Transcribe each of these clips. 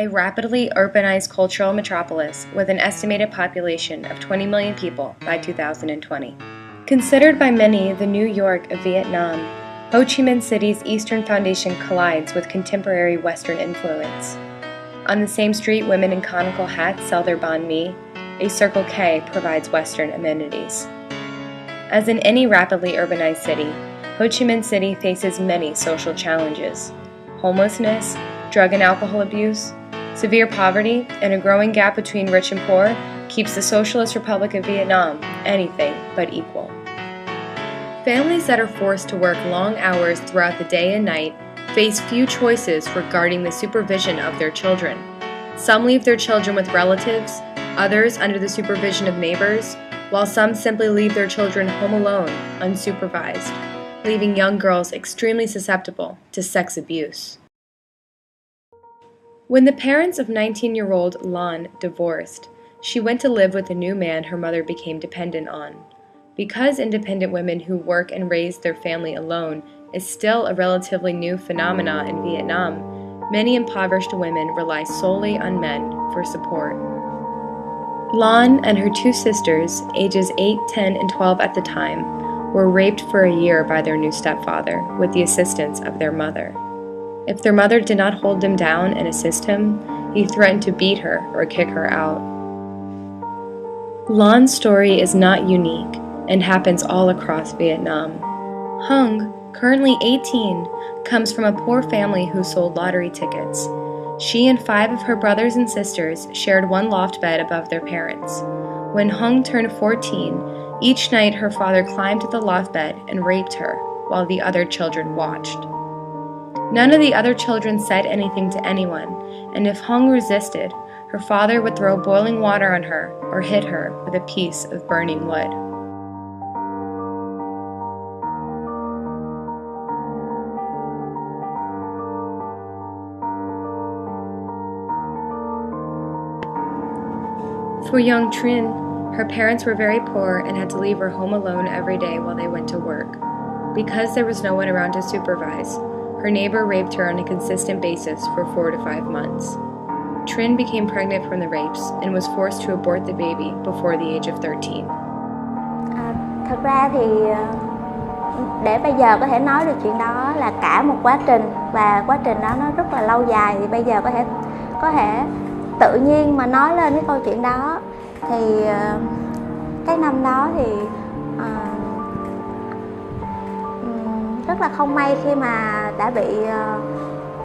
a rapidly urbanized cultural metropolis with an estimated population of 20 million people by 2020. Considered by many the New York of Vietnam, Ho Chi Minh City's Eastern Foundation collides with contemporary Western influence. On the same street, women in conical hats sell their banh mi. A Circle K provides Western amenities. As in any rapidly urbanized city, Ho Chi Minh City faces many social challenges: homelessness, drug and alcohol abuse, severe poverty, and a growing gap between rich and poor keeps the Socialist Republic of Vietnam anything but equal. Families that are forced to work long hours throughout the day and night face few choices regarding the supervision of their children. Some leave their children with relatives, others under the supervision of neighbors, while some simply leave their children home alone, unsupervised, leaving young girls extremely susceptible to sex abuse. When the parents of 19-year-old Lan divorced, she went to live with a new man her mother became dependent on. Because independent women who work and raise their family alone is still a relatively new phenomenon in Vietnam, many impoverished women rely solely on men for support. Lan and her two sisters, ages 8, 10, and 12 at the time, were raped for a year by their new stepfather with the assistance of their mother. If their mother did not hold them down and assist him, he threatened to beat her or kick her out. Lan's story is not unique and happens all across Vietnam. Hung, currently 18, comes from a poor family who sold lottery tickets. She and 5 of her brothers and sisters shared one loft bed above their parents. When Hung turned 14, each night her father climbed to the loft bed and raped her, while the other children watched. None of the other children said anything to anyone, and if Hung resisted, her father would throw boiling water on her or hit her with a piece of burning wood. For young Trin, her parents were very poor and had to leave her home alone every day while they went to work. Because there was no one around to supervise, her neighbor raped her on a consistent basis for 4 to 5 months. Trin became pregnant from the rapes and was forced to abort the baby before the age of 13. Thật ra thì để bây giờ có thể nói được chuyện đó là cả một quá trình, và quá trình đó nó rất là lâu dài, thì bây giờ có thể tự nhiên mà nói lên cái câu chuyện đó. Thì cái năm đó thì rất là không may khi mà đã bị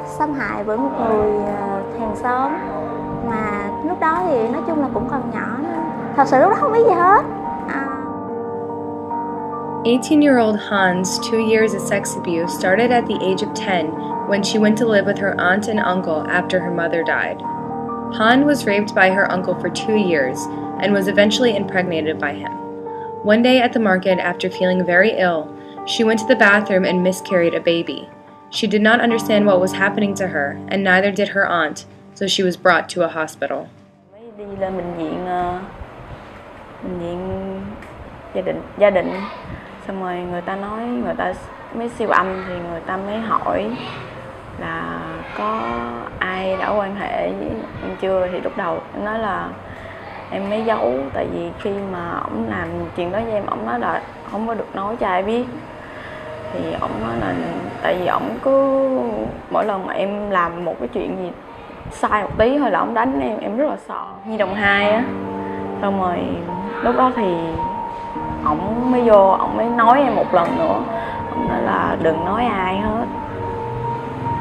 xâm hại bởi một người hàng xóm, mà lúc đó thì nói chung là cũng còn nhỏ nữa. Thật sự lúc đó không biết gì hết. 18-year-old Han's 2 years of sex abuse started at the age of 10 when she went to live with her aunt and uncle after her mother died. Han was raped by her uncle for 2 years and was eventually impregnated by him. One day at the market, after feeling very ill, she went to the bathroom and miscarried a baby. She did not understand what was happening to her, and neither did her aunt, so she was brought to a hospital. Đi lên bệnh viện gia đình, xong rồi người ta mới siêu âm, thì người ta mới hỏi là có ai đã quan hệ với em chưa, thì lúc đầu em nói là em mới giấu, tại vì khi mà ổng làm chuyện đó với em, ổng nói là không có được nói cho ai biết. Thì ổng nói là tại vì ổng cứ mỗi lần mà em làm một cái chuyện gì sai một tí thôi là ổng đánh em rất là sợ. Nhi đồng 2 á, xong rồi lúc đó thì ổng mới vô, ổng mới nói em một lần nữa, ổng nói là đừng nói ai hết,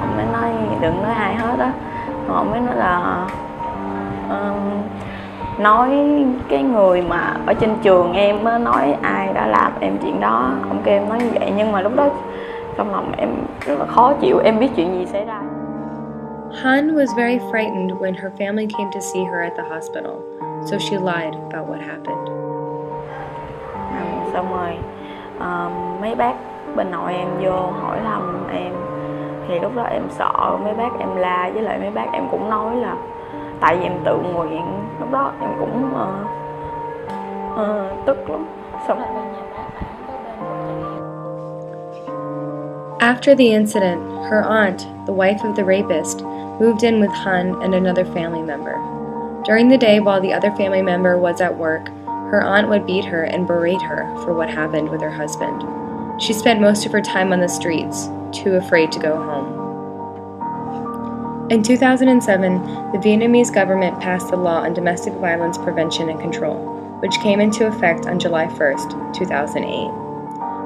ổng mới nói đừng nói ai hết á. Rồi ổng mới nói là nói cái người mà ở trên trường em á, nói ai đã làm em chuyện đó, ông kêu em nói như vậy. Nhưng mà lúc đó trong lòng em rất là khó chịu, em biết chuyện gì xảy ra. Han was very frightened when her family came to see her at the hospital, so she lied about what happened. Xong rồi mấy bác bên nội em vô hỏi thăm em, thì lúc đó em sợ mấy bác em la, với lại mấy bác em cũng nói là tại vì em tự nguyện. Lúc đó em cũng tức lắm. Xong After the incident, her aunt, the wife of the rapist, moved in with Han and another family member. During the day while the other family member was at work, her aunt would beat her and berate her for what happened with her husband. She spent most of her time on the streets, too afraid to go home. In 2007, the Vietnamese government passed the Law on Domestic Violence Prevention and Control, which came into effect on July 1, 2008.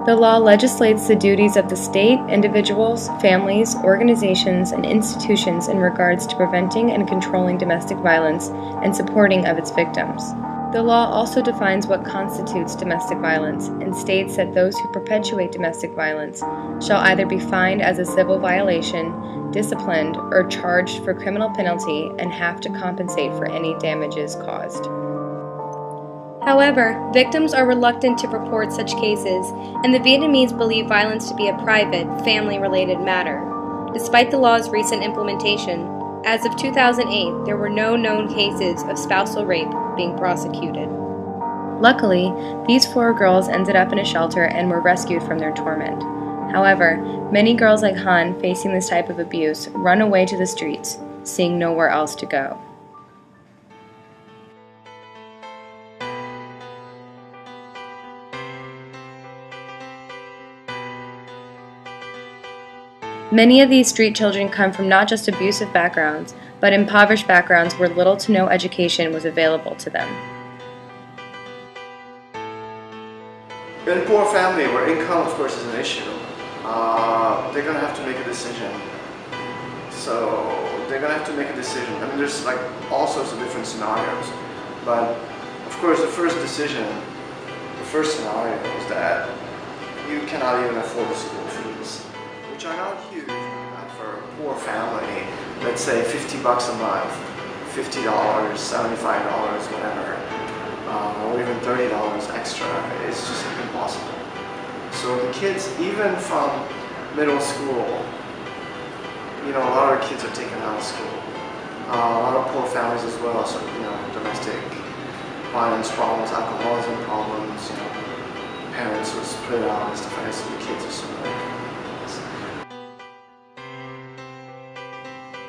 The law legislates the duties of the state, individuals, families, organizations, and institutions in regards to preventing and controlling domestic violence and supporting of its victims. The law also defines what constitutes domestic violence and states that those who perpetuate domestic violence shall either be fined as a civil violation, disciplined, or charged for criminal penalty and have to compensate for any damages caused. However, victims are reluctant to report such cases, and the Vietnamese believe violence to be a private, family-related matter. Despite the law's recent implementation, as of 2008, there were no known cases of spousal rape being prosecuted. Luckily, these 4 girls ended up in a shelter and were rescued from their torment. However, many girls like Han facing this type of abuse run away to the streets, seeing nowhere else to go. Many of these street children come from not just abusive backgrounds, but impoverished backgrounds where little to no education was available to them. In a poor family where income, of course, is an issue, they're going to have to make a decision. So they're going to have to make a decision. I mean, there's like all sorts of different scenarios. But of course, the first scenario is that you cannot even afford the school fees, which are not huge for a poor family. Let's say $50 a month, $50, $75, whatever, or even $30 extra. It's just impossible. So the kids, even from middle school, you know, a lot of kids are taken out of school. A lot of poor families as well, so, you know, domestic violence problems, alcoholism problems, you know, parents were split out and stuff like that, so the kids are sort of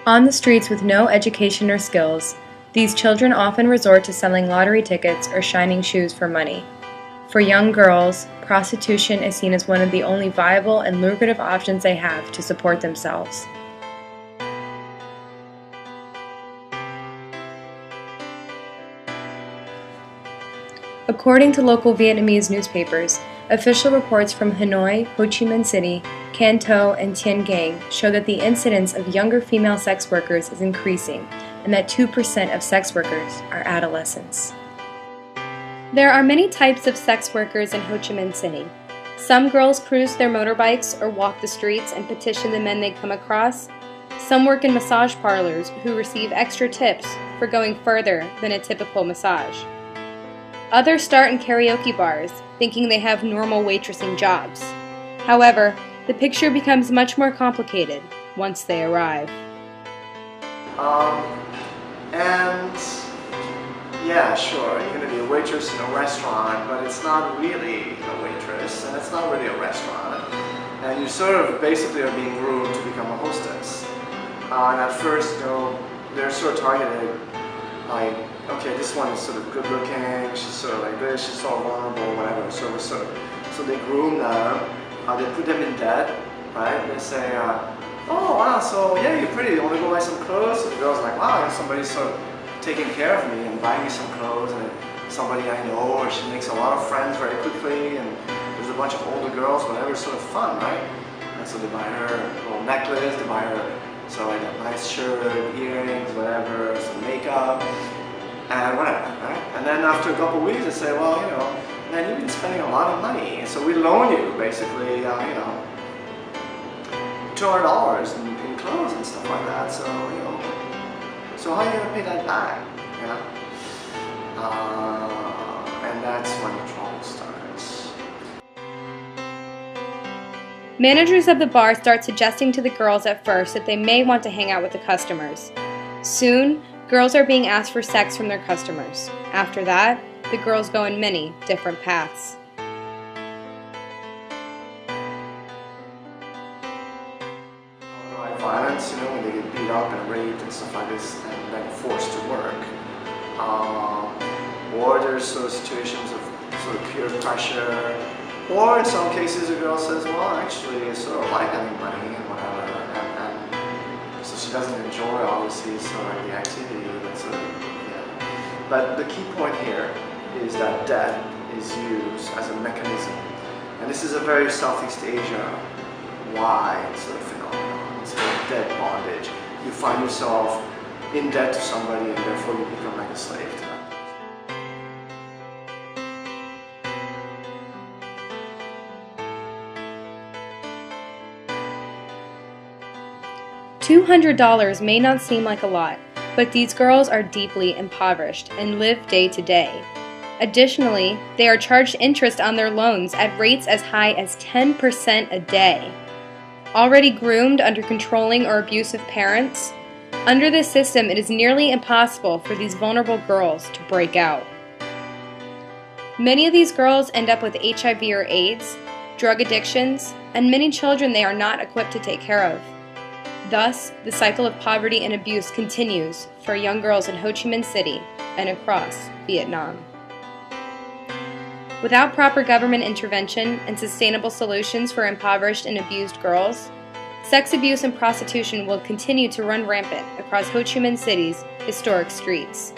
On the streets with no education or skills, these children often resort to selling lottery tickets or shining shoes for money. For young girls, prostitution is seen as one of the only viable and lucrative options they have to support themselves. According to local Vietnamese newspapers, official reports from Hanoi, Ho Chi Minh City, Can Tho, and Tiên Giang show that the incidence of younger female sex workers is increasing and that 2% of sex workers are adolescents. There are many types of sex workers in Ho Chi Minh City. Some girls cruise their motorbikes or walk the streets and petition the men they come across. Some work in massage parlors who receive extra tips for going further than a typical massage. Others start in karaoke bars, thinking they have normal waitressing jobs. However, the picture becomes much more complicated once they arrive. And yeah, sure, you're going to be a waitress in a restaurant, but it's not really a waitress, and it's not really a restaurant. And you sort of basically are being groomed to become a hostess. And at first, you know, they're sort of targeted, like, okay, this one is sort of good looking, she's sort of like this, she's sort of vulnerable, whatever. So they groom them, they put them in debt, right? They say, oh wow, so yeah, you're pretty, you want to go buy some clothes? So the girl's like, wow, somebody's sort of taking care of me and buying me some clothes, and somebody I know, or she makes a lot of friends very quickly, and there's a bunch of older girls, whatever, it's sort of fun, right? And so they buy her a little necklace, they buy her so like a nice shirt, earrings, whatever, some makeup, and whatever, right? And then after a couple of weeks they say, well, you know, man, you've been spending a lot of money, so we loan you basically, you know, $200 in clothes and stuff like that, so, you know, so how are you going to pay that back, you know? And that's when the trouble starts. Managers of the bar start suggesting to the girls at first that they may want to hang out with the customers. Soon, girls are being asked for sex from their customers. After that, the girls go in many different paths. parents, when they get beat up and raped and stuff like this and then forced to work. Or there's sort of situations of sort of peer pressure, or in some cases a girl says, well, actually I sort of like having money and whatever, and so she doesn't enjoy obviously sort of the activity, but sort of, yeah. But the key point here is that debt is used as a mechanism, and this is a very Southeast Asia wide sort of phenomenon. It's called debt bondage. You find yourself in debt to somebody and therefore you become like a slave to them. $200 may not seem like a lot, but these girls are deeply impoverished and live day to day. Additionally, they are charged interest on their loans at rates as high as 10% a day. Already groomed under controlling or abusive parents, under this system it is nearly impossible for these vulnerable girls to break out. Many of these girls end up with HIV or AIDS, drug addictions, and many children they are not equipped to take care of. Thus, the cycle of poverty and abuse continues for young girls in Ho Chi Minh City and across Vietnam. Without proper government intervention and sustainable solutions for impoverished and abused girls, sex abuse and prostitution will continue to run rampant across Ho Chi Minh City's historic streets.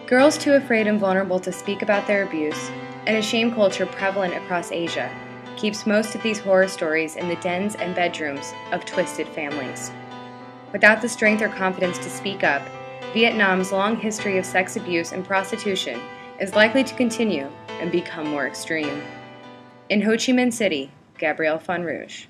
Girls too afraid and vulnerable to speak about their abuse, and a shame culture prevalent across Asia, keeps most of these horror stories in the dens and bedrooms of twisted families. Without the strength or confidence to speak up, Vietnam's long history of sex abuse and prostitution is likely to continue and become more extreme. In Ho Chi Minh City, Gabrielle Fonrouge.